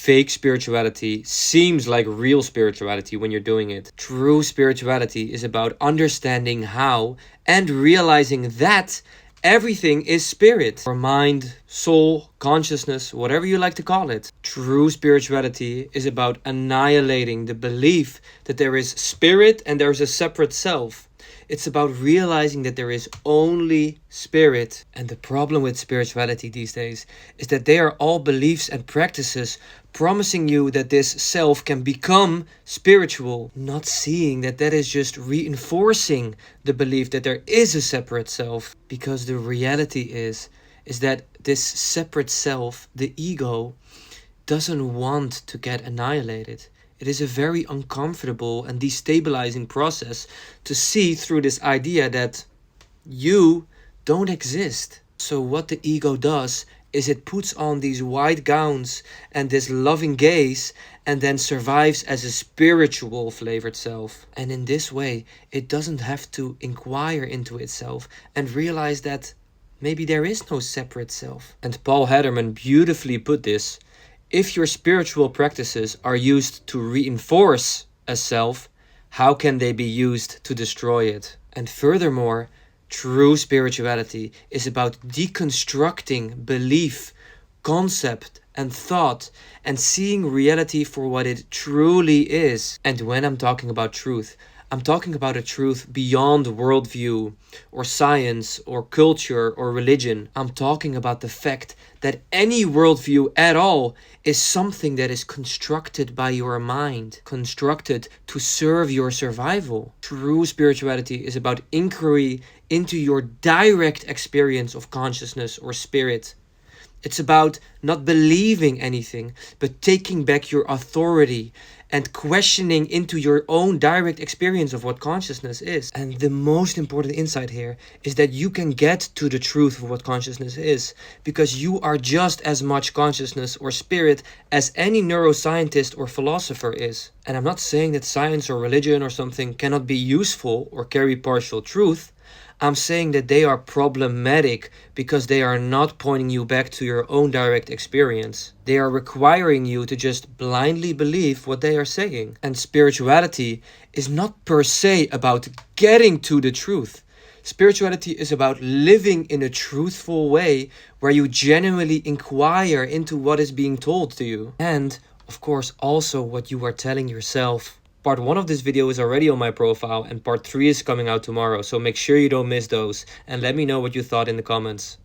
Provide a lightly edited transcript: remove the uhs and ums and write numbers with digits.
fake spirituality seems like real spirituality when you're doing it. True spirituality is about understanding how and realizing that everything is spirit, or mind, soul, consciousness, whatever you like to call it. True spirituality is about annihilating the belief that there is spirit and there is a separate self. It's about realizing that there is only spirit. And the problem with spirituality these days is that they are all beliefs and practices promising you that this self can become spiritual, not seeing that that is just reinforcing the belief that there is a separate self. Because the reality is that this separate self, the ego, doesn't want to get annihilated. It is a very uncomfortable and destabilizing process to see through this idea that you don't exist. So what the ego does is it puts on these white gowns and this loving gaze and then survives as a spiritual flavored self. And in this way, it doesn't have to inquire into itself and realize that maybe there is no separate self. And Paul Hederman beautifully put this: if your spiritual practices are used to reinforce a self, how can they be used to destroy it? And furthermore, true spirituality is about deconstructing belief, concept, and thought, and seeing reality for what it truly is. And when I'm talking about truth, I'm talking about a truth beyond worldview, or science, or culture, or religion. I'm talking about the fact that any worldview at all is something that is constructed by your mind, constructed to serve your survival. True spirituality is about inquiry into your direct experience of consciousness or spirit. It's about not believing anything, but taking back your authority and questioning into your own direct experience of what consciousness is. And the most important insight here is that you can get to the truth of what consciousness is, because you are just as much consciousness or spirit as any neuroscientist or philosopher is. And I'm not saying that science or religion or something cannot be useful or carry partial truth. I'm saying that they are problematic because they are not pointing you back to your own direct experience. They are requiring you to just blindly believe what they are saying. And spirituality is not per se about getting to the truth. Spirituality is about living in a truthful way where you genuinely inquire into what is being told to you. And, of course, also what you are telling yourself. Part 1 of this video is already on my profile and part 3 is coming out tomorrow, so make sure you don't miss those and let me know what you thought in the comments.